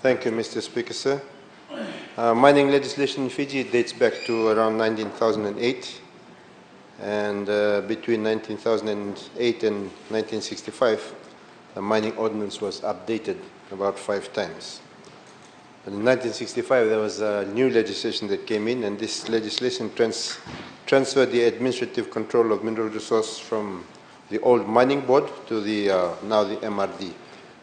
Thank you, Mr. Speaker, sir. Mining legislation in Fiji dates back to around 1908, and between 1908 and 1965, the mining ordinance was updated about 5 times. And in 1965, there was a new legislation that came in, and this legislation transferred the administrative control of mineral resource from the old mining board to the now the MRD.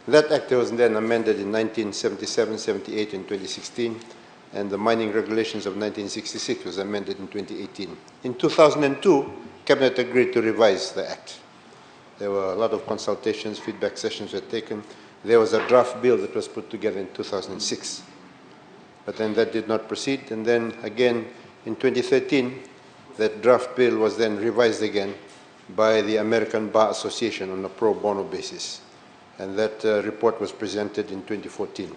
That act was then amended in 1977, 78, and 2016, and the mining regulations of 1966 was amended in 2018. In 2002, Cabinet agreed to revise the act. There were a lot of consultations, feedback sessions were taken. There was a draft bill that was put together in 2006. But then that did not proceed, and then again in 2013, that draft bill was then revised again by the American Bar Association on a pro bono basis. And that report was presented in 2014.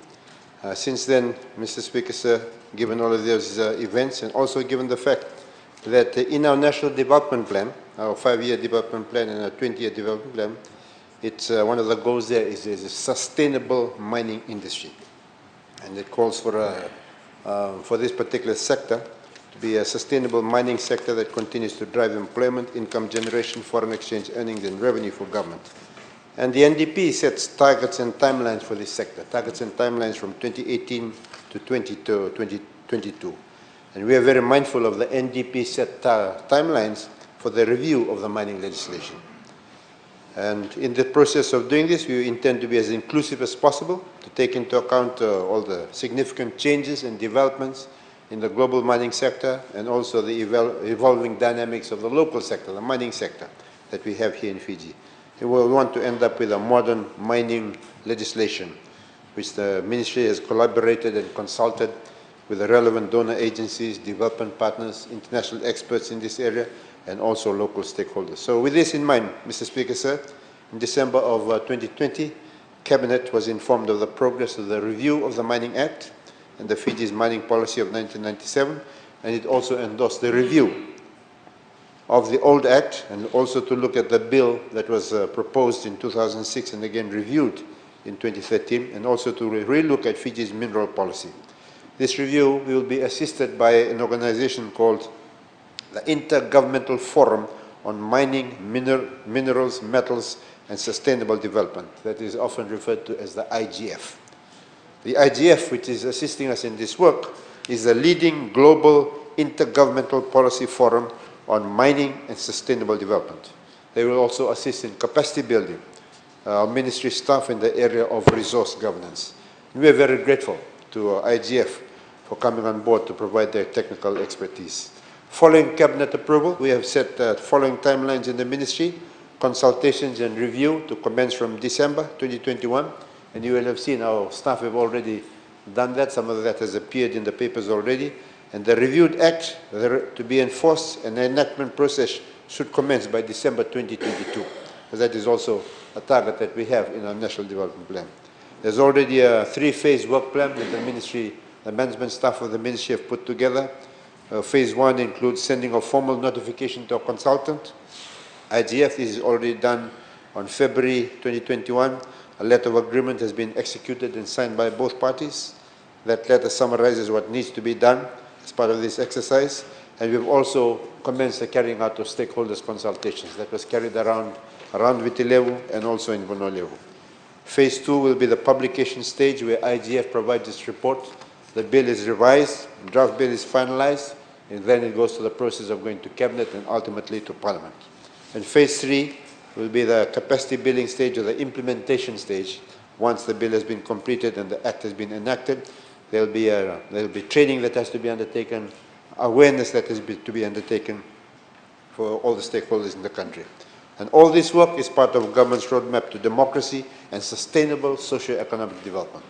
Since then, Mr. Speaker, sir, given all of those events, and also given the fact that in our National Development Plan, our 5-year development plan and our 20-year development plan, it's one of the goals there is a sustainable mining industry. And it calls for this particular sector to be a sustainable mining sector that continues to drive employment, income generation, foreign exchange earnings, and revenue for government. And the NDP sets targets and timelines for this sector, targets and timelines from 2018 to 2022. And we are very mindful of the NDP set timelines for the review of the mining legislation. And in the process of doing this, we intend to be as inclusive as possible, to take into account all the significant changes and developments in the global mining sector, and also the evolving dynamics of the local sector, the mining sector that we have here in Fiji. We will want to end up with a modern mining legislation, which the Ministry has collaborated and consulted with the relevant donor agencies, development partners, international experts in this area, and also local stakeholders. So with this in mind, Mr. Speaker, sir, in December of 2020, Cabinet was informed of the progress of the review of the Mining Act and the Fiji's mining policy of 1997, and it also endorsed the review of the old act, and also to look at the bill that was proposed in 2006 and again reviewed in 2013, and also to re-look at Fiji's mineral policy. This review will be assisted by an organization called the Intergovernmental Forum on Mining, Minerals, Metals, and Sustainable Development, that is often referred to as the IGF. The IGF, which is assisting us in this work, is the leading global intergovernmental policy forum on mining and sustainable development. They will also assist in capacity building, our ministry staff in the area of resource governance. And we are very grateful to IGF for coming on board to provide their technical expertise. Following Cabinet approval, we have set following timelines in the ministry: consultations and review to commence from December 2021. And you will have seen our staff have already done that. Some of that has appeared in the papers already. And the reviewed act to be enforced, and the enactment process should commence by December 2022. Because that is also a target that we have in our National Development Plan. There's already a 3-phase work plan that the ministry, the management staff of the ministry have put together. Phase 1 includes sending a formal notification to a consultant. IGF, this is already done on February 2021. A letter of agreement has been executed and signed by both parties. That letter summarizes what needs to be done as part of this exercise, and we've also commenced the carrying out of stakeholders consultations that was carried around Vitilevu and also in Bonolevu. Phase 2 will be the publication stage, where IGF provides its report. The bill is revised, the draft bill is finalized, and then it goes to the process of going to Cabinet and ultimately to Parliament. And Phase 3 will be the capacity building stage, or the implementation stage. Once the bill has been completed and the act has been enacted, there will be training that has to be undertaken, awareness that has to be undertaken for all the stakeholders in the country. And all this work is part of government's roadmap to democracy and sustainable socio-economic development.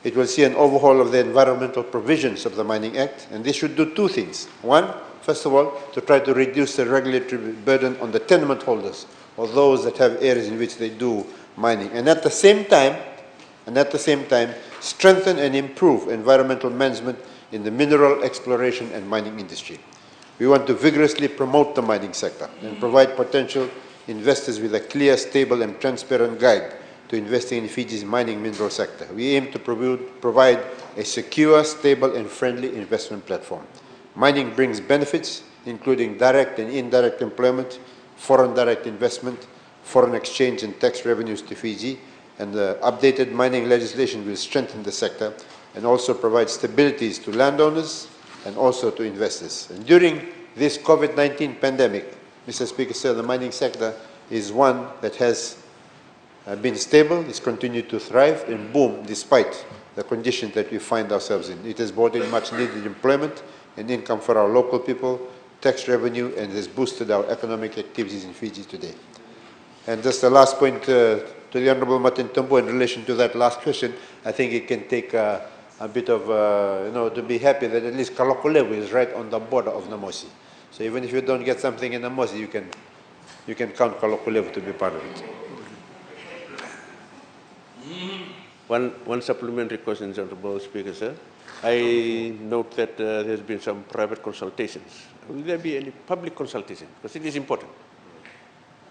It will see an overhaul of the environmental provisions of the Mining Act, and this should do 2 things. One, first of all, to try to reduce the regulatory burden on the tenement holders, or those that have areas in which they do mining. And at the same time, strengthen and improve environmental management in the mineral exploration and mining industry. We want to vigorously promote the mining sector and provide potential investors with a clear, stable, and transparent guide to investing in Fiji's mining mineral sector. We aim to provide a secure, stable, and friendly investment platform. Mining brings benefits, including direct and indirect employment, foreign direct investment, foreign exchange and tax revenues to Fiji, and the updated mining legislation will strengthen the sector and also provide stabilities to landowners and also to investors. And during this COVID-19 pandemic, Mr. Speaker, sir, the mining sector is one that has been stable, it's continued to thrive and boom despite the conditions that we find ourselves in. It has brought in much needed employment and income for our local people, tax revenue, and has boosted our economic activities in Fiji today. And just the last point to the Honourable Martin Tumbo in relation to that last question, I think it can take a bit of, to be happy that at least Kalokolevu is right on the border of Namosi. So even if you don't get something in Namosi, you can count Kalokolevu to be part of it. One supplementary question, Honourable Speaker, sir. I note that there's been some private consultations. Will there be any public consultation? Because it is important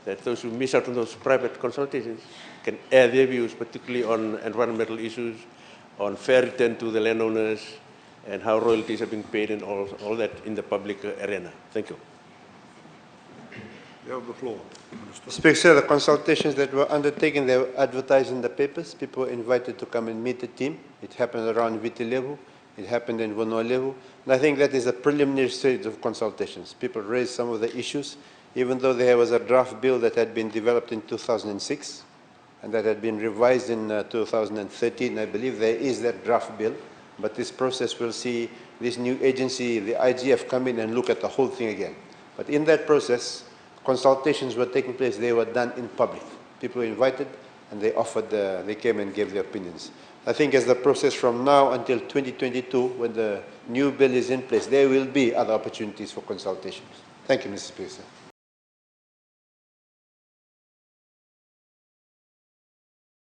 that those who miss out on those private consultations can air their views, particularly on environmental issues, on fair return to the landowners, and how royalties are being paid and all that in the public arena. Thank you. You have the floor. Speaker, sir, the consultations that were undertaken, they were advertised in the papers. People were invited to come and meet the team. It happened around Viti level. It happened in Vonoa level. And I think that is a preliminary stage of consultations. People raised some of the issues, even though there was a draft bill that had been developed in 2006 and that had been revised in 2013. I believe there is that draft bill, but this process will see this new agency, the IGF, come in and look at the whole thing again. But in that process, consultations were taking place. They were done in public. People were invited and they offered, they came and gave their opinions. I think as the process from now until 2022, when the new bill is in place, there will be other opportunities for consultations. Thank you, Mr. Speaker.